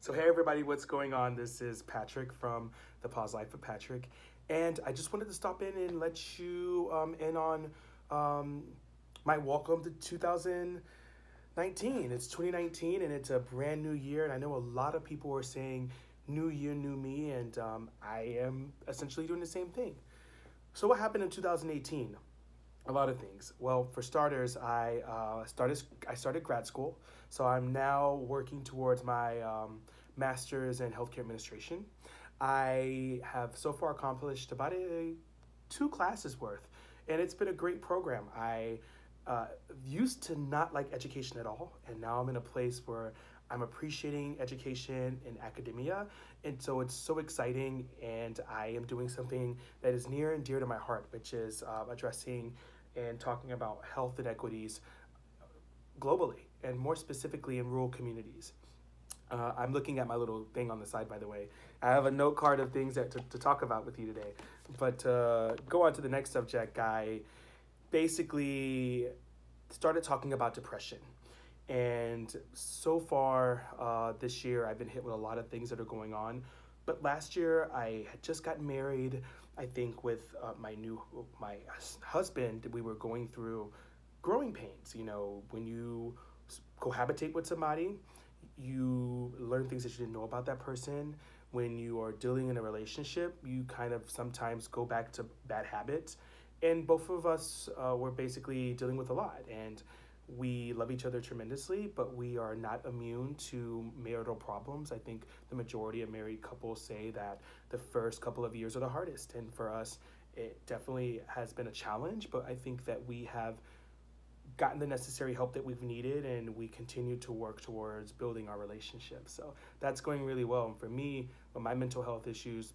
So hey everybody, what's going on? This is Patrick from The Pause Life of Patrick, and I just wanted to stop in and let you in on my welcome to 2019. It's 2019 and it's a brand new year, and I know a lot of people are saying new year, new me, and I am essentially doing the same thing. So what happened in 2018? A lot of things. Well, for starters, I started grad school, so I'm now working towards my master's in healthcare administration. I have so far accomplished about two classes worth, and it's been a great program. I used to not like education at all, and now I'm in a place where I'm appreciating education in academia, and so it's so exciting. And I am doing something that is near and dear to my heart, which is addressing and talking about health inequities globally, and more specifically in rural communities. I'm looking at my little thing on the side, by the way. I have a note card of things to talk about with you today. But go on to the next subject. I basically started talking about depression. And so far this year, I've been hit with a lot of things that are going on. But last year, I had just gotten married. I think with my husband, we were going through growing pains. You know, when you cohabitate with somebody, you learn things that you didn't know about that person. When you are dealing in a relationship, you kind of sometimes go back to bad habits. And both of us were basically dealing with a lot. And we love each other tremendously, but we are not immune to marital problems. I think the majority of married couples say that the first couple of years are the hardest. And for us, it definitely has been a challenge, but I think that we have gotten the necessary help that we've needed, and we continue to work towards building our relationship. So that's going really well. And for me, with my mental health issues,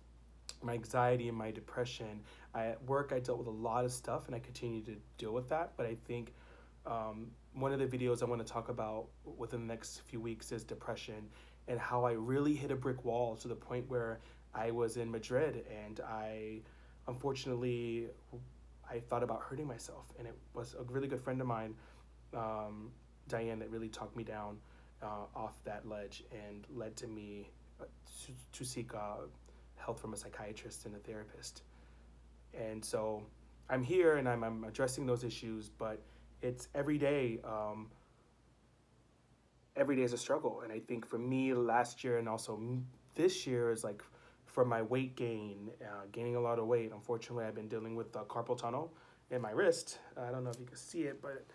my anxiety and my depression, at work I dealt with a lot of stuff, and I continue to deal with that. But I think one of the videos I want to talk about within the next few weeks is depression, and how I really hit a brick wall to the point where I was in Madrid, and unfortunately, I thought about hurting myself. And it was a really good friend of mine, Diane, that really talked me down off that ledge and led to me to seek help from a psychiatrist and a therapist. And so I'm here, and I'm addressing those issues, but it's every day. Every day is a struggle. And I think for me, last year and also this year is like for my weight gain, gaining a lot of weight. Unfortunately, I've been dealing with carpal tunnel in my wrist. I don't know if you can see it, but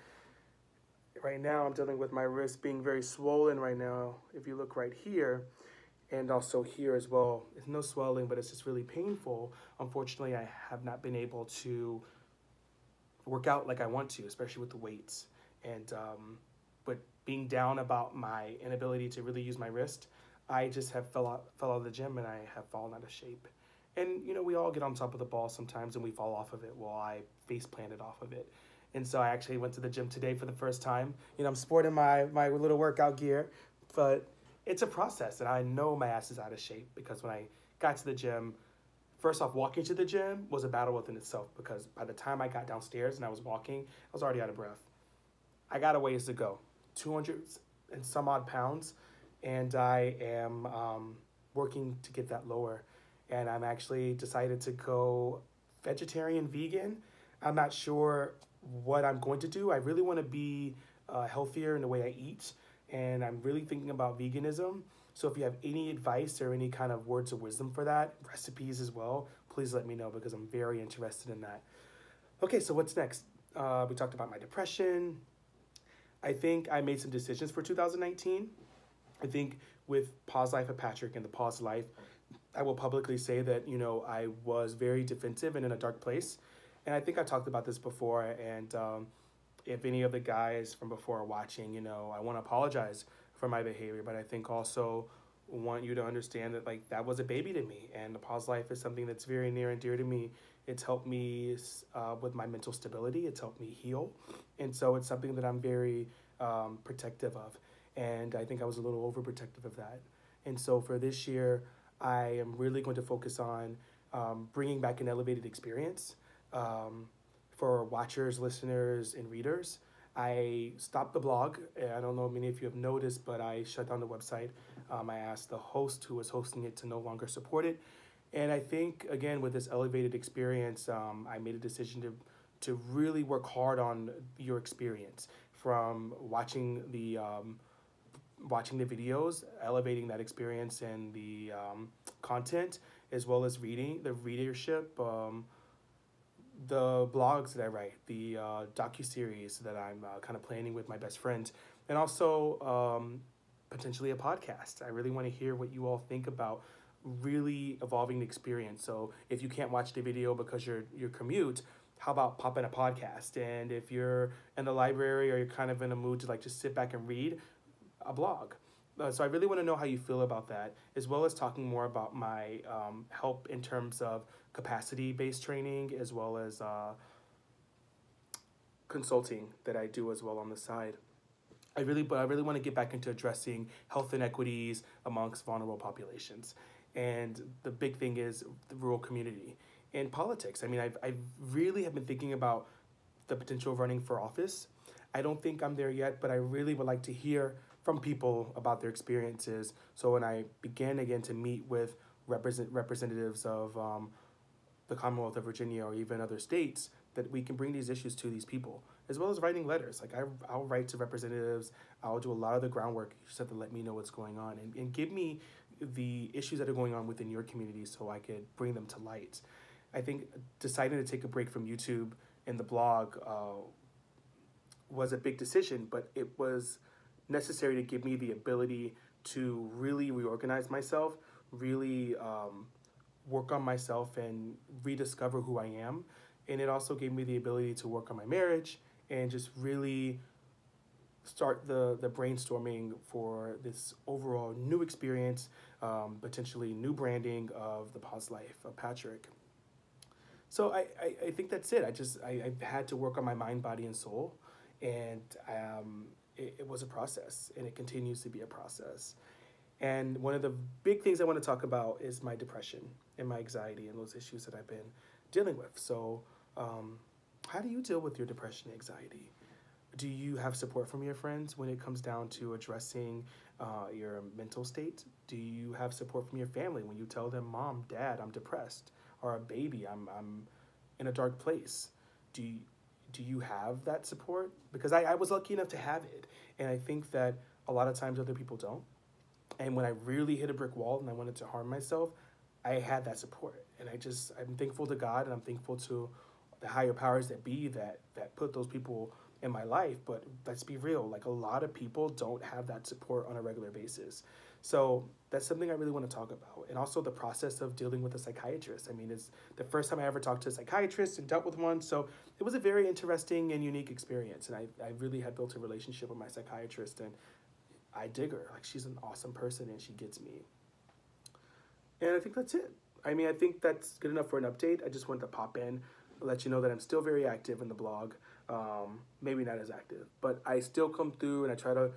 right now I'm dealing with my wrist being very swollen right now. If you look right here, and also here as well, it's no swelling, but it's just really painful. Unfortunately, I have not been able to work out like I want to, especially with the weights. And but being down about my inability to really use my wrist, I just have fell out of the gym, and I have fallen out of shape. And you know, we all get on top of the ball sometimes and we fall off of it. Well, I face planted off of it. And so I actually went to the gym today for the first time. You know, I'm sporting my little workout gear, but it's a process, and I know my ass is out of shape because when I got to the gym, first off, walking to the gym was a battle within itself, because by the time I got downstairs and I was walking, I was already out of breath. I got a ways to go, 200 and some odd pounds, and I am working to get that lower. And I'm actually decided to go vegetarian, vegan. I'm not sure what I'm going to do. I really want to be healthier in the way I eat, and I'm really thinking about veganism. So if you have any advice or any kind of words of wisdom for that, recipes as well, please let me know, because I'm very interested in that. Okay, so what's next? We talked about my depression. I think I made some decisions for 2019. I think with Pause Life of Patrick and the Pause Life, I will publicly say that, you know, I was very defensive and in a dark place. And I think I talked about this before. And if any of the guys from before are watching, you know, I want to apologize for my behavior. But I think also want you to understand that, like, that was a baby to me. And the Pause Life is something that's very near and dear to me. It's helped me with my mental stability. It's helped me heal. And so it's something that I'm very protective of. And I think I was a little overprotective of that. And so for this year, I am really going to focus on bringing back an elevated experience for watchers, listeners, and readers. I stopped the blog. I don't know if many of you have noticed, but I shut down the website. I asked the host who was hosting it to no longer support it. And I think, again, with this elevated experience, I made a decision to really work hard on your experience from watching the videos, elevating that experience and the content, as well as reading the readership, the blogs that I write, the docu-series that I'm kind of planning with my best friends, and also potentially a podcast. I really want to hear what you all think about really evolving the experience. So if you can't watch the video because your commute, how about pop in a podcast? And if you're in the library or you're kind of in a mood to like just sit back and read, a blog. So I really want to know how you feel about that, as well as talking more about my help in terms of capacity-based training, as well as consulting that I do as well on the side. But I really want to get back into addressing health inequities amongst vulnerable populations. And the big thing is the rural community and politics. I mean, I really have been thinking about the potential of running for office. I don't think I'm there yet, but I really would like to hear from people about their experiences. So when I began again to meet with representatives of the Commonwealth of Virginia or even other states, that we can bring these issues to these people, as well as writing letters. Like I'll write to representatives. I'll do a lot of the groundwork. You just have to let me know what's going on and give me the issues that are going on within your community so I could bring them to light. I think deciding to take a break from YouTube and the blog was a big decision, but it was necessary to give me the ability to really reorganize myself, really work on myself and rediscover who I am. And it also gave me the ability to work on my marriage and just really start the brainstorming for this overall new experience, potentially new branding of the Pause Life of Patrick. So I think that's it. I had to work on my mind, body, and soul. And it was a process, and it continues to be a process. And one of the big things I want to talk about is my depression and my anxiety and those issues that I've been dealing with. So how do you deal with your depression and anxiety? Do you have support from your friends when it comes down to addressing your mental state? Do you have support from your family when you tell them, Mom, Dad, I'm depressed, or a baby, I'm in a dark place? Do you have that support? Because I was lucky enough to have it. And I think that a lot of times other people don't. And when I really hit a brick wall and I wanted to harm myself, I had that support. And I'm thankful to God, and I'm thankful to the higher powers that be that put those people in my life. But let's be real, like a lot of people don't have that support on a regular basis. So that's something I really want to talk about. And also the process of dealing with a psychiatrist. I mean, it's the first time I ever talked to a psychiatrist and dealt with one. So it was a very interesting and unique experience. And I really had built a relationship with my psychiatrist, and I dig her. Like, she's an awesome person and she gets me. And I think that's it. I mean, I think that's good enough for an update. I just wanted to pop in, let you know that I'm still very active in the blog. Maybe not as active, but I still come through and I try to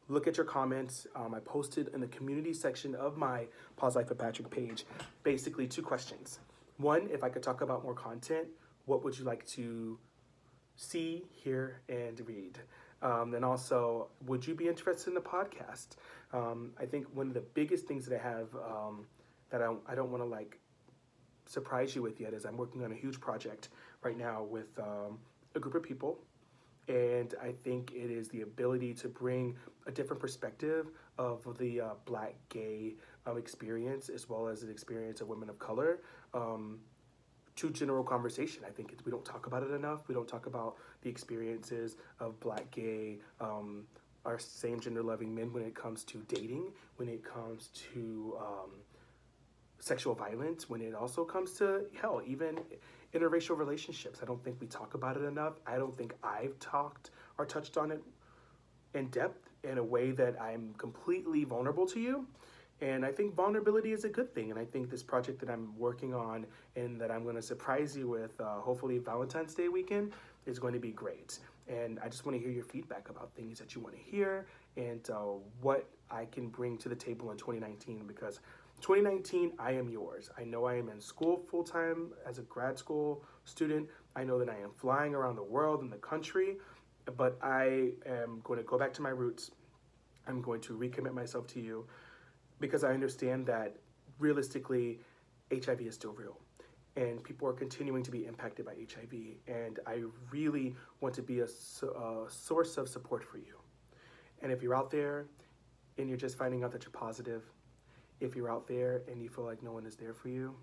look at your comments. I posted in the community section of my Pause Life of Patrick page, basically 2 questions. One, if I could talk about more content, what would you like to see, hear, and read? And also, would you be interested in the podcast? I think one of the biggest things that I have that I don't want to like surprise you with yet is I'm working on a huge project right now with a group of people. And I think it is the ability to bring a different perspective of the Black, gay experience, as well as the experience of women of color, to general conversation. I think we don't talk about it enough. We don't talk about the experiences of Black, gay, our same gender loving men when it comes to dating, when it comes to sexual violence, when it also comes to, hell, even interracial relationships. I don't think we talk about it enough. I don't think I've talked or touched on it in depth in a way that I'm completely vulnerable to you. And I think vulnerability is a good thing. And I think this project that I'm working on and that I'm going to surprise you with, hopefully Valentine's Day weekend, is going to be great. And I just want to hear your feedback about things that you want to hear and what I can bring to the table in 2019, because 2019, I am yours. I know I am in school full-time as a grad school student. I know that I am flying around the world and the country. but I am going to go back to my roots. I'm going to recommit myself to you because I understand that realistically, HIV is still real and people are continuing to be impacted by HIV. And I really want to be a source of support for you. And if you're out there and you're just finding out that you're positive, if you're out there and you feel like no one is there for you,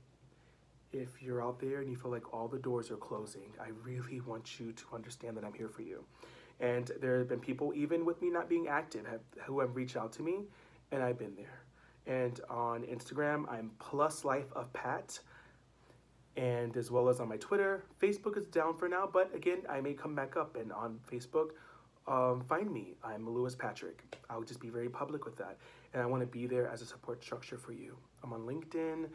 if you're out there and you feel like all the doors are closing, I really want you to understand that I'm here for you. And there have been people, even with me not being active, who have reached out to me, and I've been there. And on Instagram, I'm plus life of Pat, and as well as on my Twitter. Facebook is down for now, but again, I may come back up. And on Facebook, find me. I'm Lewis Patrick. I'll just be very public with that. And I want to be there as a support structure for you. I'm on LinkedIn.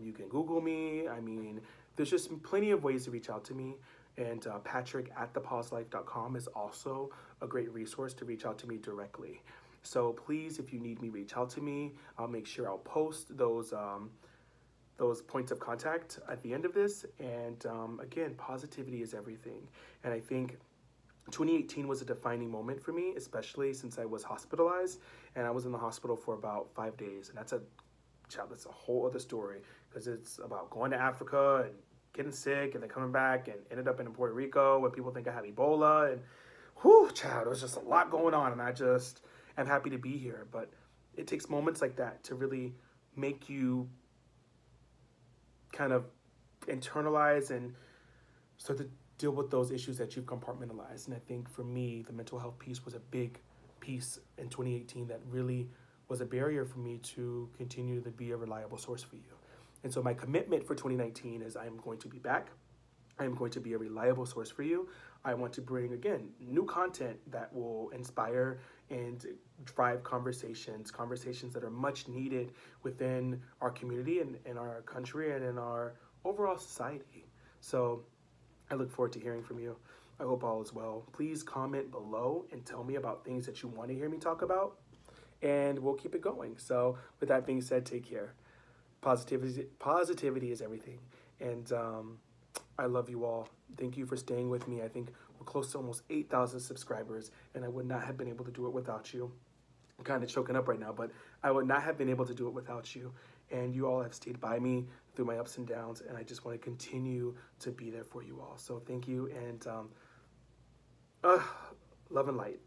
You can Google me. I mean, there's just plenty of ways to reach out to me. And Patrick at thepauselife.com is also a great resource to reach out to me directly. So please, if you need me, reach out to me. I'll make sure I'll post those points of contact at the end of this. And again, positivity is everything. And I think 2018 was a defining moment for me, especially since I was hospitalized, and I was in the hospital for about 5 days. And that's a whole other story, because it's about going to Africa and getting sick and then coming back and ended up in Puerto Rico where people think I have Ebola. And whew, child, there's just a lot going on. And I'm happy to be here. But it takes moments like that to really make you kind of internalize and start to deal with those issues that you've compartmentalized. And I think for me, the mental health piece was a big piece in 2018 that really was a barrier for me to continue to be a reliable source for you. And so my commitment for 2019 is I am going to be back. I am going to be a reliable source for you. I want to bring, again, new content that will inspire and drive conversations that are much needed within our community and in our country and in our overall society. So I look forward to hearing from you. I hope all is well. Please comment below and tell me about things that you want to hear me talk about, and we'll keep it going. So with that being said, take care. Positivity is everything. And I love you all. Thank you for staying with me. I think we're close to almost 8,000 subscribers, and I would not have been able to do it without you. I'm kind of choking up right now, but I would not have been able to do it without you. And you all have stayed by me through my ups and downs, and I just want to continue to be there for you all. So thank you, and love and light.